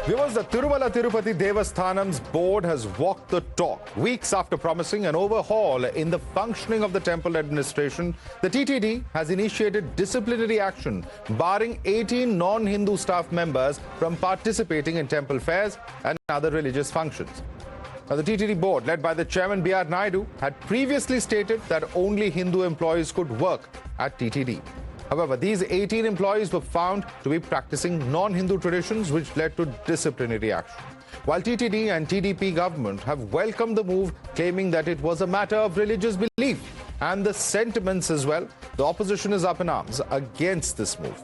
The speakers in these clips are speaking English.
Viewers, the Tirupati Devasthanam's board has walked the talk. Weeks after promising an overhaul in the functioning of the temple administration, the TTD has initiated disciplinary action, barring 18 non-Hindu staff members from participating in temple fairs and other religious functions. Now, the TTD board, led by the chairman B.R. Naidu, had previously stated that only Hindu employees could work at TTD. However, these 18 employees were found to be practicing non-Hindu traditions, which led to disciplinary action. While TTD and TDP government have welcomed the move, claiming that it was a matter of religious belief and the sentiments as well, the opposition is up in arms against this move.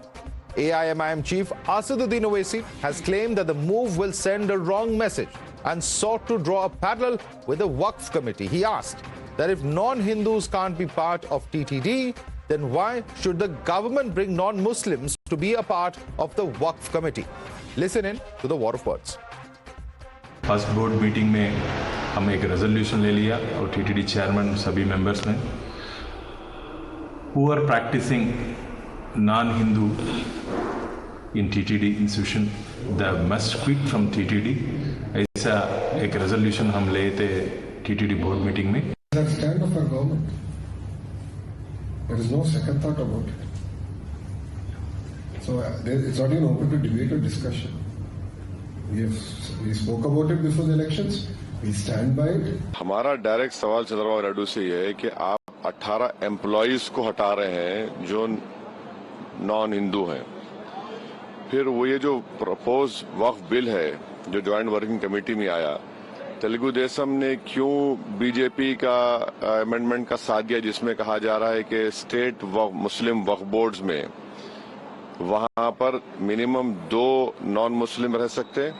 AIMIM chief Asaduddin Owaisi has claimed that the move will send a wrong message and sought to draw a parallel with the Waqf committee. He asked that if non-Hindus can't be part of TTD, then why should the government bring non-Muslims to be a part of the Waqf committee? Listen in to the war of words. First board meeting में हम एक resolution ले लिया और TTD chairman सभी members ने who are practising non Hindu in TTD institution the must quit from TTD ऐसा एक रेजोल्यूशन हम ले थे टीटीडी बोर्ड मीटिंग में. Stand of our government. There is no second thought about it. So it's not even open to debate or discussion. We spoke about it before the elections. We stand by it. हमारा direct सवाल चंद्रबाबू नायडू से ये है कि आप 18 employees को हटा रहे हैं जो नॉन हिंदू हैं. फिर वो ये जो प्रपोज वक्फ बिल है जो ज्वाइंट वर्किंग कमेटी में आया, तेलुगु देशम ने क्यों बीजेपी का अमेंडमेंट का साथ दिया जिसमें कहा जा रहा है कि स्टेट मुस्लिम वक्फ बोर्ड्स में वहां पर मिनिमम 2 नॉन मुस्लिम रह सकते हैं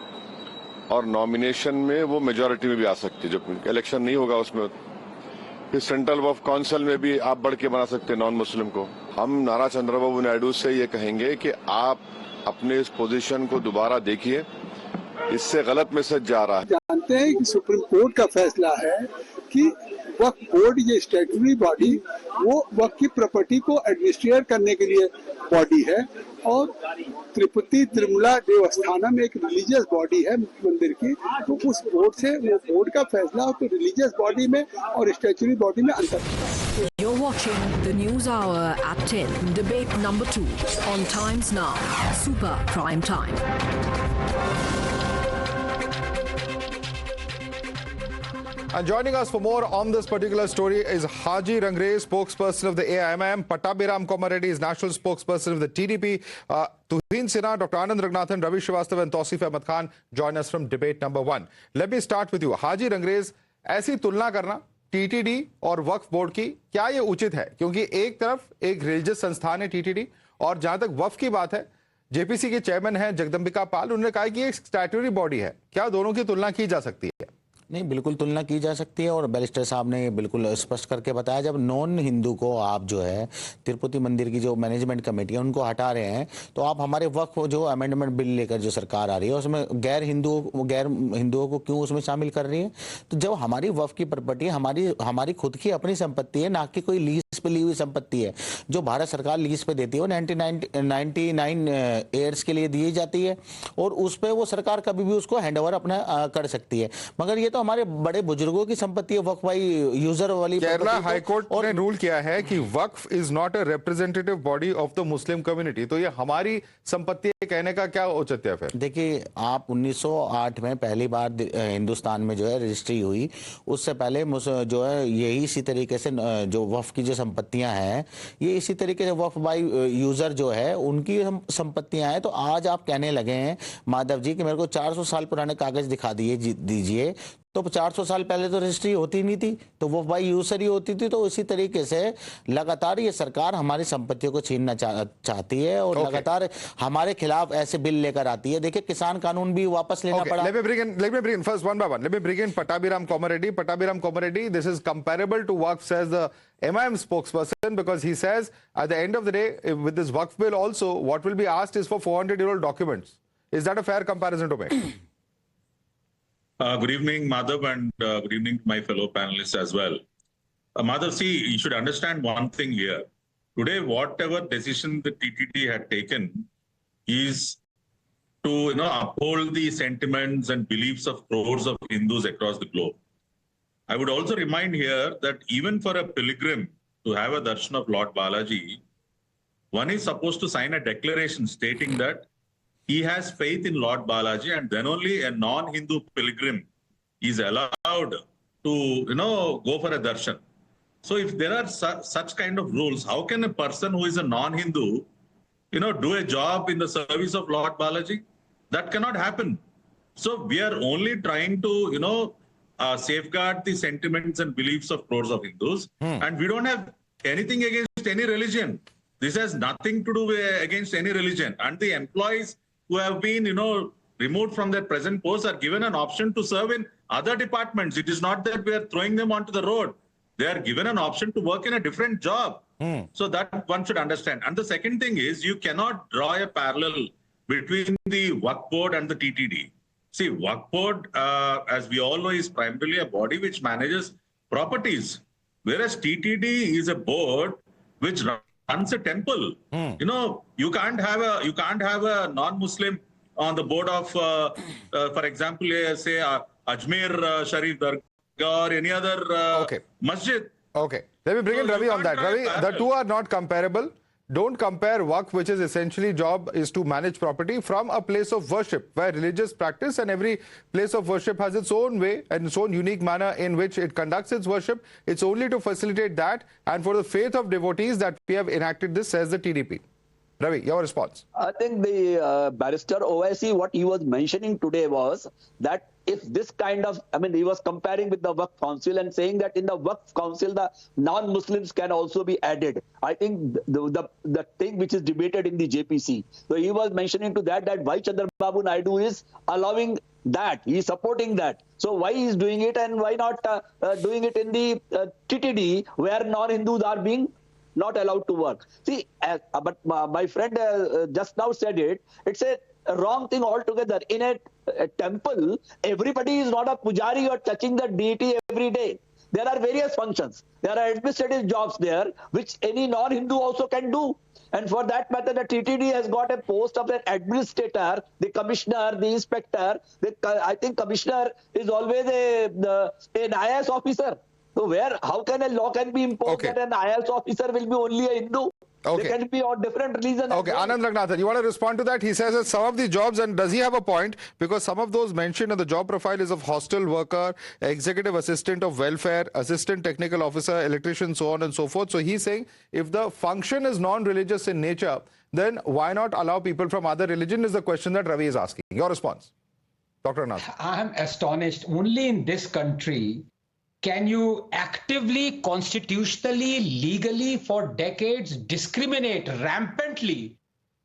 और नॉमिनेशन में वो मेजॉरिटी में भी आ सकते हैं. जब इलेक्शन नहीं होगा उसमें फिर सेंट्रल वक्फ काउंसिल में भी आप बढ़ के बना सकते हैं नॉन मुस्लिम को. हम नारा चंद्रबाबू नायडू से ये कहेंगे कि आप अपने इस पोजीशन को दोबारा देखिए, इससे गलत मैसेज जा रहा है. जानते हैं कि सुप्रीम कोर्ट का फैसला है कि वक्फ बोर्ड ये स्टैट्यूटरी बॉडी वो वक्फ की प्रॉपर्टी को एडमिनिस्ट्रेट करने के लिए बॉडी है और तिरुपति तिरुमला देवस्थानम एक रिलीजियस बॉडी है मंदिर की, तो उस बोर्ड से वो बोर्ड का फैसला तो रिलीजियस बॉडी में और स्टैट्यूटरी बॉडी में अंतर है. You're watching the News Hour at 10, debate number 2 on Times Now, Super Prime Time. And joining us for more on this particular story is Haji Rangre's spokesperson of the AIMIM, Pattabhiram Komareddy is national spokesperson of the TDP, Tuhin Sinha, Dr. Anand Raghunathan, Ravi Srivastava and Tausif Ahmed Khan join us from debate number 1. Let me start with you. Haji Rangre's, ऐसी तुलना करना TTD और वक्फ board की क्या ये उचित है? क्योंकि एक तरफ एक रिलीजियस संस्थान है TTD और जहां तक वक्फ की बात है, जेपीसी के चेयरमैन हैं जगदम्बिका पाल, उन्होंने कहा कि एक स्टैट्यूटरी बॉडी है. क्या दोनों की तुलना की जा सकती है? नहीं, बिल्कुल तुलना की जा सकती है और बैरिस्टर साहब ने बिल्कुल स्पष्ट करके बताया. जब नॉन हिंदू को आप जो है तिरुपति मंदिर की जो मैनेजमेंट कमेटी है उनको हटा रहे हैं, तो आप हमारे वक्फ जो अमेंडमेंट बिल लेकर जो सरकार आ रही है उसमें गैर हिंदुओं को क्यों उसमें शामिल कर रही है? तो जब हमारी वक्फ की प्रॉपर्टी हमारी खुद की अपनी संपत्ति है, ना कि कोई लीज पे ली हुई संपत्ति है जो भारत सरकार लीज पे देती है, वो 99 ईयर्स के लिए दी जाती है और उस पर वो सरकार कभी भी उसको हैंडओवर अपना कर सकती है. मगर ये तो हमारे बड़े बुजुर्गों की संपत्ति है वक्फ बाई यूजर वाली. केरला हाईकोर्ट ने रूल किया है कि Waqf is not a representative body of the Muslim community, तो ये हमारी संपत्ति है कहने का क्या औचित्य है? फिर देखिए, आप 1908 में पहली बार हिंदुस्तान में जो है रजिस्ट्री हुई, उससे पहले जो है यही इसी तरीके से जो वक्फ की जो संपत्तियां हैं ये इसी तरीके से वक्फ बाई यूजर जो है उनकी संपत्तियां हैं. तो आज आप कहने लगे हैं माधव जी कि मेरे को 400 साल पुराने कागज दिखा दीजिए, तो 400 साल पहले तो रजिस्ट्री होती नहीं थी, तो वो बाई यूजर ही होती थी. तो इसी तरीके से लगातार ये सरकार हमारी संपत्तियों को छीनना चाहती है और लगातार हमारे खिलाफ ऐसे बिल लेकर आती है. देखिए, किसान कानून भी वापस लेना पड़ा. Let me bring in first one by one. Let me bring in Pattabhiram Komareddy. Pattabhiram Komareddy, this is comparable to Waqf, says the AIMIM spokesperson, because he says at the end of the day with this Waqf bill also what will be asked is for 400-year-old documents. Is that a fair comparison to make? Good evening, Madhav, and good evening to my fellow panelists as well. Madhav, see, you should understand one thing here. Today, whatever decision the TTD had taken is to uphold the sentiments and beliefs of crores of Hindus across the globe. I would also remind here that even for a pilgrim to have a darshan of Lord Balaji, one is supposed to sign a declaration stating that he has faith in Lord Balaji, and then only a non-Hindu pilgrim is allowed to go for a darshan. So if there are such kind of rules, how can a person who is a non-Hindu do a job in the service of Lord Balaji? That cannot happen. So we are only trying to safeguard the sentiments and beliefs of crores of Hindus, and we don't have anything against any religion. This has nothing to do against any religion. And the employees who have been removed from their present posts are given an option to serve in other departments. It is not that we are throwing them onto the road. They are given an option to work in a different job. So that one should understand. And the second thing is, you cannot draw a parallel between the Waqf Board and the TTD. See, Waqf Board, as we all know, is primarily a body which manages properties, whereas TTD is a board which runs a temple. You can't have a non-Muslim on the board of, for example, say Ajmer Sharif Dargah or any other masjid. Okay. Let me bring in Ravi on that. Ravi, the two are not comparable. Don't compare Waqf, which is essentially job is to manage property, from a place of worship where religious practice, and every place of worship has its own way and its own unique manner in which it conducts its worship. It's only to facilitate that and for the faith of devotees that we have enacted this, says the TDP. Ravi, your response. I think the barrister Owaisi, what he was mentioning today was that if this kind of, he was comparing with the Waqf Council and saying that in the Waqf Council, the non-Muslims can also be added. I think the thing which is debated in the JPC. So he was mentioning to that why Chandrababu Naidu is allowing that, he is supporting that. So why he is doing it, and why not doing it in the TTD where non-Hindus are being not allowed to work. See, but my friend just now said it's a wrong thing altogether. In a temple, everybody is not a pujari or touching the deity every day. There are various functions. There are administrative jobs there, which any non-Hindu also can do. And for that matter, the TTD has got a post of an administrator, the commissioner, the inspector. I think commissioner is always an IAS officer. So how can a law can be imposed that an IAS officer will be only a Hindu? They can be on different religions. Anand Ragnathan, you want to respond to that? He says that some of the jobs, and does he have a point? Because some of those mentioned in the job profile is of hostel worker, executive assistant of welfare, assistant technical officer, electrician, so on and so forth. So he's saying if the function is non-religious in nature, then why not allow people from other religion is the question that Ravi is asking. Your response, Dr. Anand. I am astonished. Only in this country can you actively, constitutionally, legally, for decades discriminate rampantly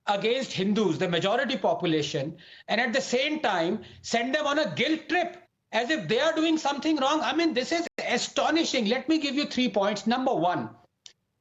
against Hindus, the majority population, and at the same time send them on a guilt trip as if they are doing something wrong? This is astonishing. Let me give you 3 points. Number one,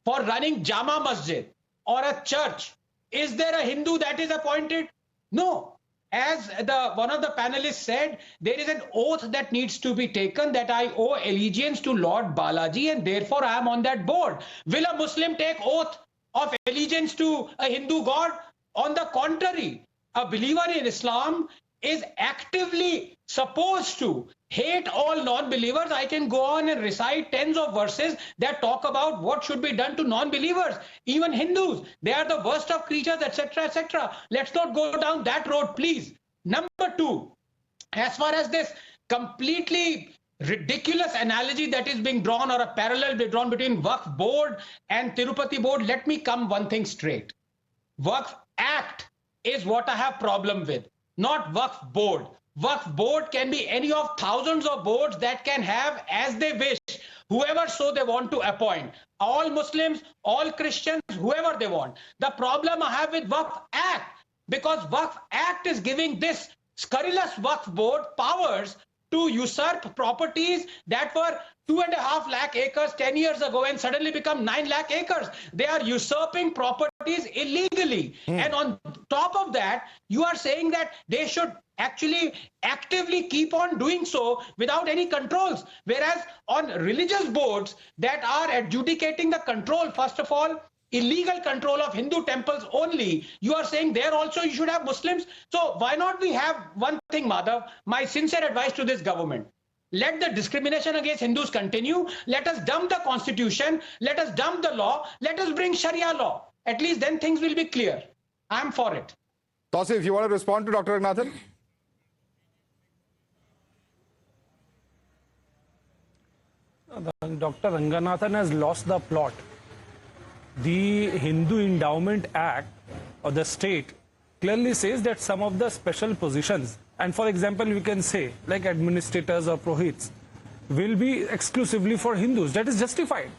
for running Jama Masjid or a church, is there a Hindu that is appointed? No. As one of the panelists said, there is an oath that needs to be taken that I owe allegiance to Lord Balaji and therefore I am on that board. Will a Muslim take oath of allegiance to a Hindu god? On the contrary, a believer in Islam is actively supposed to hate all non-believers. I can go on and recite tens of verses that talk about what should be done to non-believers, even Hindus. They are the worst of creatures, etc., etc. Let's not go down that road, please. Number two, as far as this completely ridiculous analogy that is being drawn, or a parallel being drawn between Waqf Board and Tirupati Board, let me come one thing straight. Waqf Act is what I have problem with, not Waqf Board. Waqf Board can be any of thousands of boards that can have as they wish, whoever so they want to appoint. All Muslims, all Christians, whoever they want. The problem I have with Waqf Act, because Waqf Act is giving this scurrilous Waqf Board powers to usurp properties that were 2.5 lakh acres 10 years ago and suddenly become 9 lakh acres. They are usurping properties illegally. And on top of that, you are saying that they should actually actively keep on doing so without any controls. Whereas on religious boards that are adjudicating the control, first of all, illegal control of Hindu temples only, you are saying there also you should have Muslims. So why not we have one thing, Madhav? My sincere advice to this government: let the discrimination against Hindus continue. Let us dump the constitution. Let us dump the law. Let us bring Sharia law. At least then things will be clear. I'm for it. Tausif, you want to respond to Dr. Ranganathan? Dr. Ranganathan has lost the plot. The Hindu Endowment Act of the state clearly says that some of the special positions, and for example, we can say like administrators or prohits, will be exclusively for Hindus. That is justified.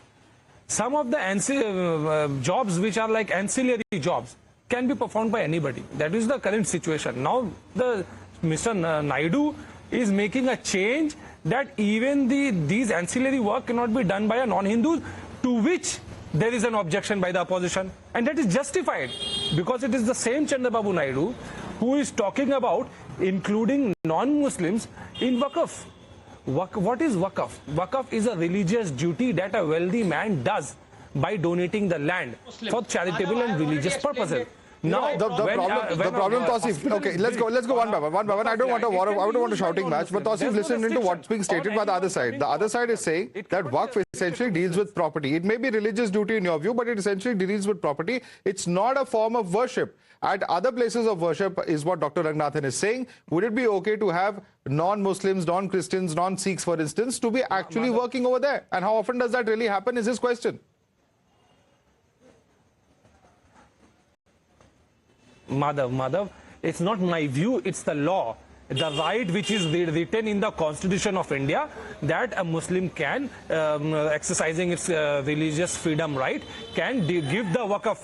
Some of the jobs which are like ancillary jobs can be performed by anybody. That is the current situation. Now, Mr. Naidu is making a change that even these ancillary work cannot be done by a non-Hindu, to which there is an objection by the opposition, and that is justified because it is the same Chandrababu Naidu who is talking about including non-Muslims in Waqf. What is Waqf? Waqf is a religious duty that a wealthy man does by donating the land for charitable and religious purposes. Now, the problem, Tausif. Okay, let's go one by one. I don't want a shouting match, but Tausif, listen into what's being stated by the other side. The other side is saying that Waqf essentially deals with property. It may be religious duty in your view, but it essentially deals with property. It's not a form of worship. At other places of worship is what Dr. Ranganathan is saying. Would it be okay to have non-Muslims, non-Christians, non-Sikhs, for instance, to be actually working over there? And how often does that really happen is his question. Madhav, it's not my view, it's the law. The right which is written in the Constitution of India that a Muslim can, exercising its religious freedom right, can give the Waqf.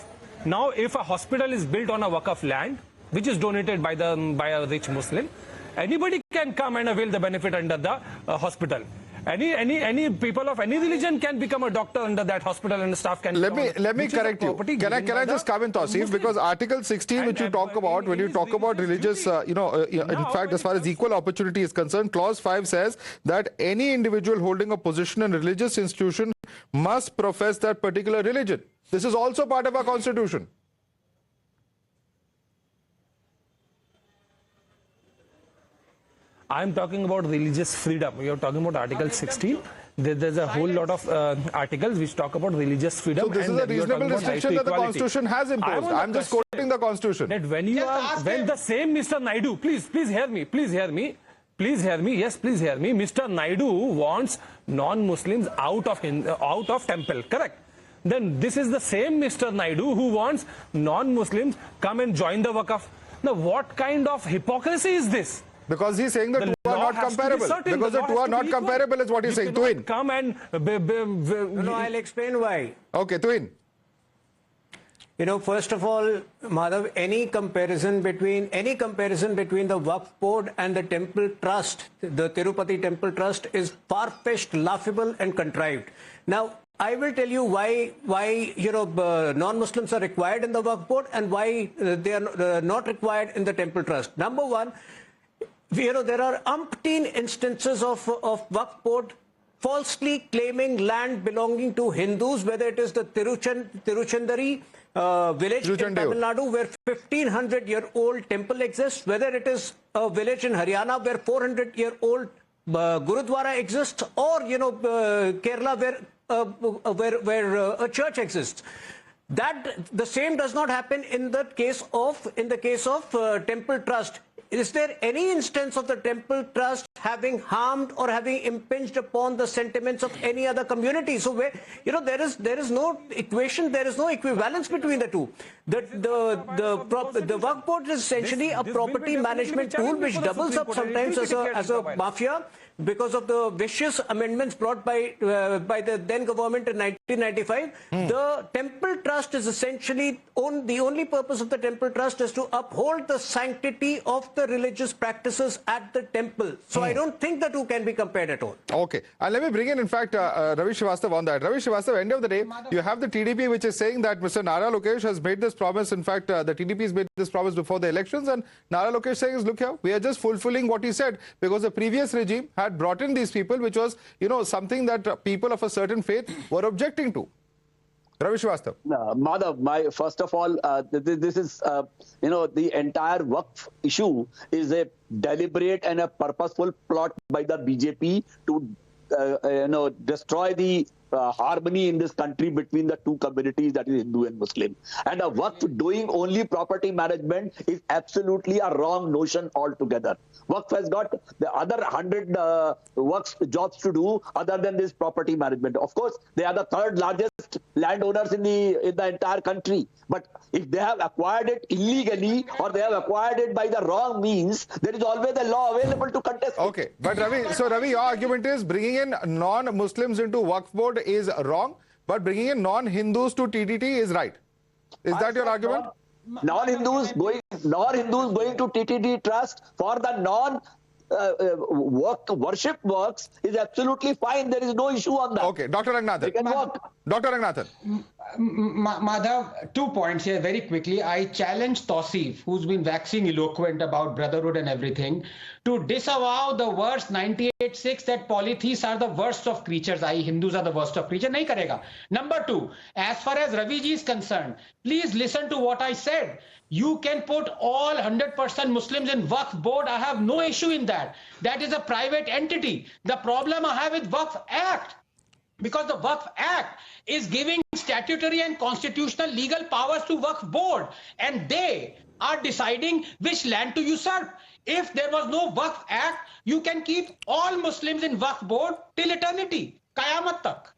Now, if a hospital is built on a Waqf land, which is donated by a rich Muslim, anybody can come and avail the benefit under the hospital. Any people of any religion can become a doctor under that hospital, and the staff can. Let me correct you. Can I just come in, Tausif? Because Article 16, which you talk about, when you talk about religious, in fact, as far as equal opportunity is concerned, Clause 5 says that any individual holding a position in a religious institution must profess that particular religion. This is also part of our Constitution. I'm talking about religious freedom. We are talking about Article 16. There's a whole lot of articles which talk about religious freedom. So this is a reasonable restriction that the Constitution has imposed. I'm just quoting the Constitution. That when the same Mr. Naidu, please hear me. Yes, please hear me. Mr. Naidu wants non-Muslims out of temple, correct? Then this is the same Mr. Naidu who wants non-Muslims come and join the Waqf. Now, what kind of hypocrisy is this? Because he's saying the two are not comparable. Because the two are not comparable is what he's saying. Twin. Come and... No, I'll explain why. Okay, Twin. You know, first of all, Madhav, any comparison between the Waqf Board and the Temple Trust, the Tirupati Temple Trust, is far-fetched, laughable and contrived. Now, I will tell you why non-Muslims are required in the Waqf Board and why they are not required in the Temple Trust. Number one, there are umpteen instances of Waqf Board falsely claiming land belonging to Hindus, whether it is the Tiruchandari village in Tamil Nadu where 1500-year-old temple exists, whether it is a village in Haryana where 400-year-old Gurudwara exists, or Kerala where a church exists. That the same does not happen in the case of Temple Trust. Is there any instance of the Temple Trust having harmed or having impinged upon the sentiments of any other community? So where there is no equation, there is no equivalence between the two. The Waqf Board is essentially a property management tool which doubles up sometimes as a mafia because of the vicious amendments brought by the then government in 1995. The Temple Trust is essentially the only purpose of the Temple Trust is to uphold the sanctity of the religious practices at the temple. So I don't think the two can be compared at all. Okay, and let me bring in fact, Ravi Srivastava on that. Ravi Srivastava, end of the day, you have the TDP which is saying that Mr. Nara Lokesh has made this promise. In fact, the TDP has made this promise before the elections, and Nara Lokesh saying is, look here, we are just fulfilling what he said, because the previous regime had brought in these people, which was, something that people of a certain faith were objecting to. Ravi Srivastava. Madhav, first of all, this is, the entire Waqf issue is a deliberate and a purposeful plot by the BJP to, destroy the harmony in this country between the two communities, that is Hindu and Muslim. And a Waqf doing only property management is absolutely a wrong notion altogether. Waqf has got the other 100 Waqf jobs to do other than this property management. Of course, they are the third largest landowners in the entire country. But if they have acquired it illegally or they have acquired it by the wrong means, there is always a law available to contest. Okay, but Ravi, your argument is bringing in non-Muslims into Waqf board is wrong, but bringing in non-Hindus to TTT is right. Is that your argument? Non-Hindus going to TTT trust for the worship works is absolutely fine. There is no issue on that. Okay, Dr. Ranganathan. They can work. Dr. Ranganathan. Madhav, 2 points here very quickly. I challenge Tausif, who's been waxing eloquent about brotherhood and everything, to disavow the verse 98:6 that polytheists are the worst of creatures, i.e. Hindus are the worst of creatures. Nahi karega. Number 2, as far as Ravi ji is concerned, please listen to what I said. You can put all 100% Muslims in Waqf board. I have no issue in that. That is a private entity. The problem I have with Waqf Act, because the Waqf Act is giving statutory and constitutional legal powers to Waqf board, and they are deciding which land to usurp. If there was no Waqf Act, you can keep all Muslims in Waqf board till eternity, Qayamat tak.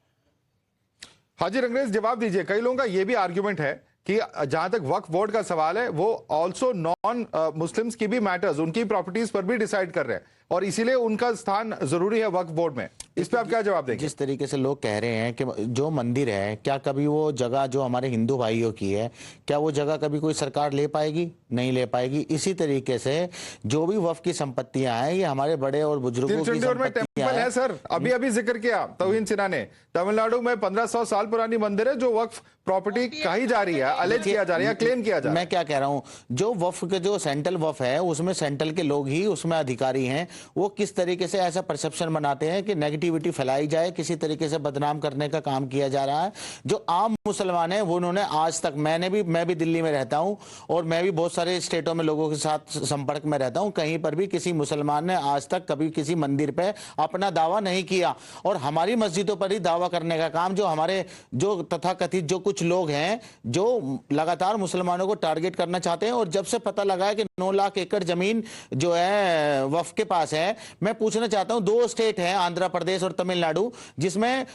हाजी रंगरेज जवाब दीजिए। कई लोगों का ये भी argument है कि जहां तक वक्फ बोर्ड का सवाल है वो ऑल्सो नॉन मुस्लिम्स की भी मैटर्स, उनकी प्रॉपर्टीज पर भी डिसाइड कर रहे हैं और इसीलिए उनका स्थान जरूरी है वक्फ बोर्ड में। इस पे आप क्या जवाब देंगे? जिस तरीके से लोग कह रहे हैं कि जो मंदिर है, क्या कभी वो जगह जो हमारे हिंदू भाइयों की है, क्या वो जगह कभी कोई सरकार ले पाएगी? नहीं ले पाएगी। इसी तरीके से जो भी वक्फ की संपत्तियां हैं, ये हमारे बड़े और बुजुर्गों की संपत्तियां हैं। है सर, अभी जिक्र किया तौहीन सिन्हा ने, तमिलनाडु में 1500 साल पुरानी मंदिर है जो वक्फ प्रॉपर्टी कही जा रही है, अलेज किया जा रही है, क्लेम किया जा रहा है। मैं क्या कह रहा हूं, जो वक्फ के जो सेंट्रल वक्फ है उसमें सेंट्रल के लोग ही उसमें अधिकारी हैं। वो किस तरीके से ऐसा परसेप्शन बनाते हैं कि नेगेटिविटी फैलाई जाए, किसी तरीके से बदनाम करने का काम किया जा रहा है। जो आम मुसलमान है वो उन्होंने आज तक, मैं भी दिल्ली में रहता हूं और मैं भी बहुत सारे स्टेटों में लोगों के साथ संपर्क में रहता हूं, कहीं पर भी किसी मुसलमान ने आज तक कभी किसी मंदिर पे अपना दावा नहीं किया। और हमारी मस्जिदों पर ही दावा करने का काम जो हमारे जो तथाकथित जो कुछ लोग हैं जो लगातार मुसलमानों को टारगेट करना चाहते हैं, और जब से पता लगा है कि 9 लाख एकड़ जमीन जो है वक्फ के पास है, मैं पूछना चाहता हूं, 2 स्टेट हैं आंध्र प्रदेश और तमिलनाडु, जिसमें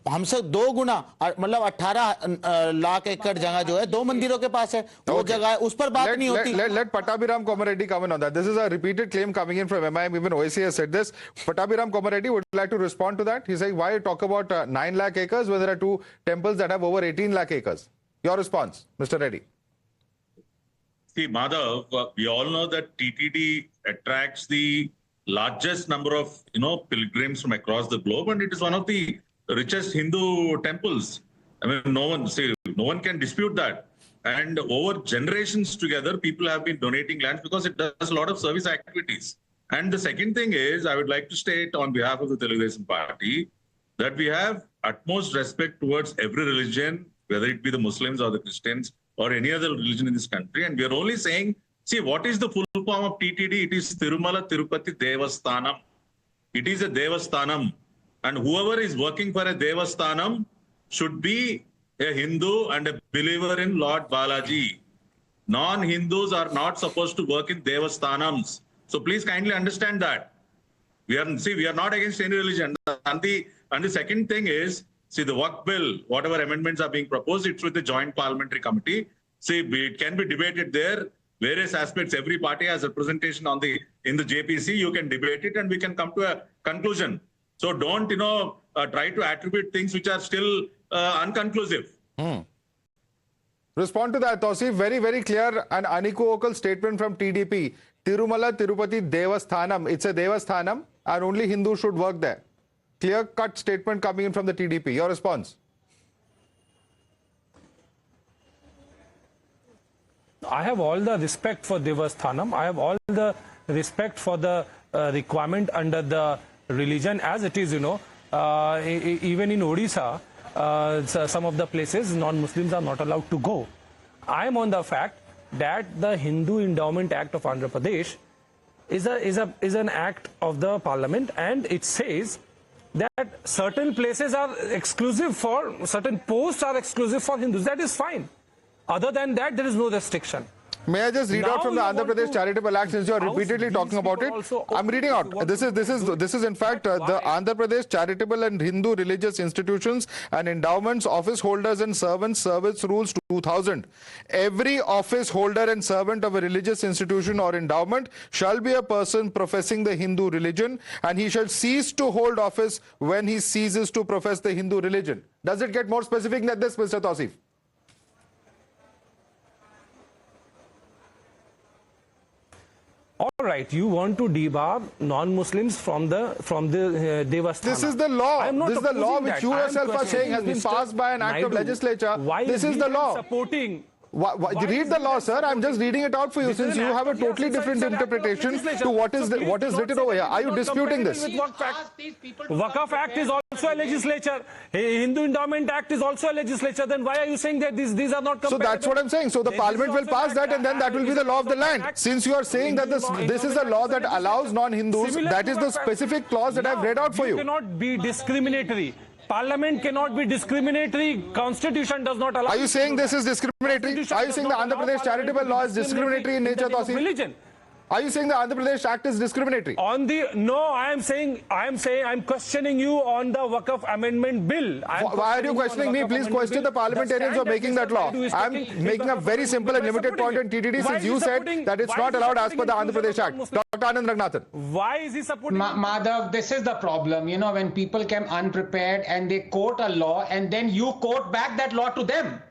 हमसे 2 गुना मतलब 18 लाख एकड़ जगह जो है 2 मंदिरों के पास है, वो जगह है, उस पर बात नहीं होती। Let Pattabhiram Komareddy comment on that. This is a repeated claim coming in from AIMIM. Even Owaisi has said this. Pattabhiram Komareddy would like to respond to that. He's saying, why talk about 9 lakh acres when there are 2 temples that have over 18 lakh acres? Your response, Mr. Reddy. See, Madhav, we all know that TTD attracts the largest number of pilgrims from across the globe, and it is one of the richest Hindu temples. I mean, no one can dispute that. And over generations together, people have been donating lands because it does a lot of service activities. And the second thing is, I would like to state on behalf of the Telugu Desam Party that we have utmost respect towards every religion, whether it be the Muslims or the Christians or any other religion in this country. And we are only saying, see, what is the full form of TTD? It is Tirumala Tirupati Devasthanam. It is a Devasthanam. And whoever is working for a Devasthanam should be a Hindu and a believer in Lord Balaji. Non-Hindus are not supposed to work in Devasthanams. So please kindly understand that. We are not against any religion. And the second thing is, see, the Waqf bill, whatever amendments are being proposed, it's with the Joint Parliamentary Committee. See, it can be debated there. Various aspects, every party has representation in the JPC. You can debate it and we can come to a conclusion. So don't, try to attribute things which are still unconclusive. Respond to that, Tausif. Very, very clear and unequivocal statement from TDP. Tirumala Tirupati Devasthanam. It's a Devasthanam and only Hindus should work there. Clear-cut statement coming in from the TDP. Your response? I have all the respect for Devasthanam. I have all the respect for the requirement under the religion as it is, even in Odisha, some of the places non-Muslims are not allowed to go. I am on the fact that the Hindu Endowment Act of Andhra Pradesh is an act of the parliament, and it says that certain places are exclusive for, certain posts are exclusive for Hindus. That is fine. Other than that, there is no restriction. May I just read out from the Andhra Pradesh Charitable Act, since you are repeatedly talking about it? I'm reading out. This is in fact the Andhra Pradesh Charitable and Hindu Religious Institutions and Endowments Office Holders and Servants Service Rules 2000. Every office holder and servant of a religious institution or endowment shall be a person professing the Hindu religion, and he shall cease to hold office when he ceases to profess the Hindu religion. Does it get more specific than this, Mr. Tausif? All right, you want to debar non-Muslims from the Devasthana. This is the law. This is the law which you yourself are saying has been passed by an act of legislature. Why this is the law. Supporting? Read the law, sir. I'm just reading it out for you, since you have a totally different interpretation to what is written over here. Are you disputing this? Waqf Act is also a legislature. Hindu Endowment Act is also a legislature. Then why are you saying that these are not compatible? So that's what I'm saying. So the parliament will pass that, and then that will be the law of the land. Since you are saying that this is a law that allows non-Hindus, that is the specific clause that I've read out for you. You cannot be discriminatory. Parliament cannot be discriminatory. Constitution does not allow. Are you saying this is discriminatory? Are you saying the Andhra Pradesh charitable law is discriminatory in nature, Tausif? Religion. Are you saying the Andhra Pradesh Act is discriminatory? I'm questioning you on the Waqf Amendment Bill. Why are you questioning me? Please question the parliamentarians who are making that law. I'm making a very simple and limited point on TTD, since you said that it's not allowed as per the Andhra Pradesh Act. Dr. Anand Ragnathan. Why is he supporting? Madhav, this is the problem. You know, when people come unprepared and they quote a law and then you quote back that law to them.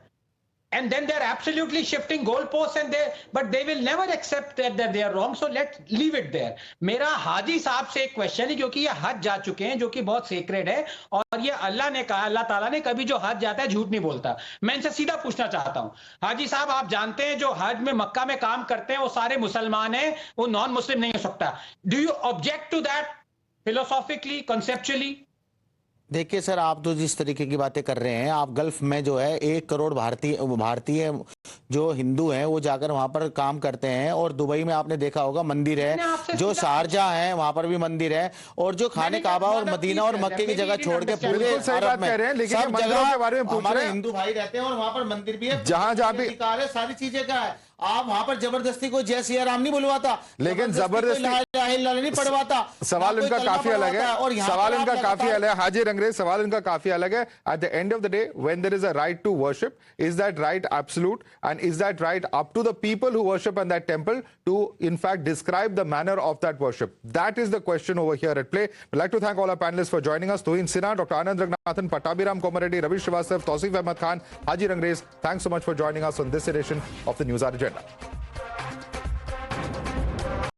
And then they're absolutely shifting goalposts, but they will never accept that they are wrong. So let's leave it there. मेरा हाजी साहब से एक question है, क्योंकि ये हज जा चुके हैं, जो कि बहुत सेक्रेड है, और ये अल्लाह ने कहा, अल्लाह ताला ने कभी जो हज जाता है झूठ नहीं बोलता. मैं इनसे सीधा पूछना चाहता हूं, हाजी साहब, आप जानते हैं जो हज में मक्का में काम करते हैं वो सारे मुसलमान हैं, वो नॉन मुस्लिम नहीं हो सकता. Do you object to that philosophically, conceptually? देखिए सर, आप तो जिस तरीके की बातें कर रहे हैं, आप गल्फ में जो है 1 करोड़ भारतीय जो हिंदू हैं वो जाकर वहां पर काम करते हैं, और दुबई में आपने देखा होगा मंदिर है, जो शारजाह है वहां पर भी मंदिर है, और जो खाने काबा और मदीना और मक्के की जगह छोड़ के पूरे अरब में सब जगह हमारे हिंदू भाई रहते हैं, और वहां पर मंदिर भी है, जहां भी सारी चीजें का है. आप वहां पर जबरदस्ती को जय सिया राम नहीं बुलवाता, लेकिन जबरदस्ती नहीं पढ़वाता. सवाल उनका काफी अलग है, सवाल उनका काफी अलग है. हाजी रंगरेज, सवाल उनका काफी अलग है. At the end of the day, when there is a right to worship, is that right absolute, and is that right up to the people who worship in that temple to in fact describe the manner of that worship? That is the question over here at play. I'd like to thank all our panelists for joining us. Tuhin Sinha, Dr. Anand Ragnathan, Pattabhiram Komareddy, Ravi Srivastav, Tausif Ahmed Khan, Haji Rangres. Thanks so much for joining us on this edition of the Newshour Agenda.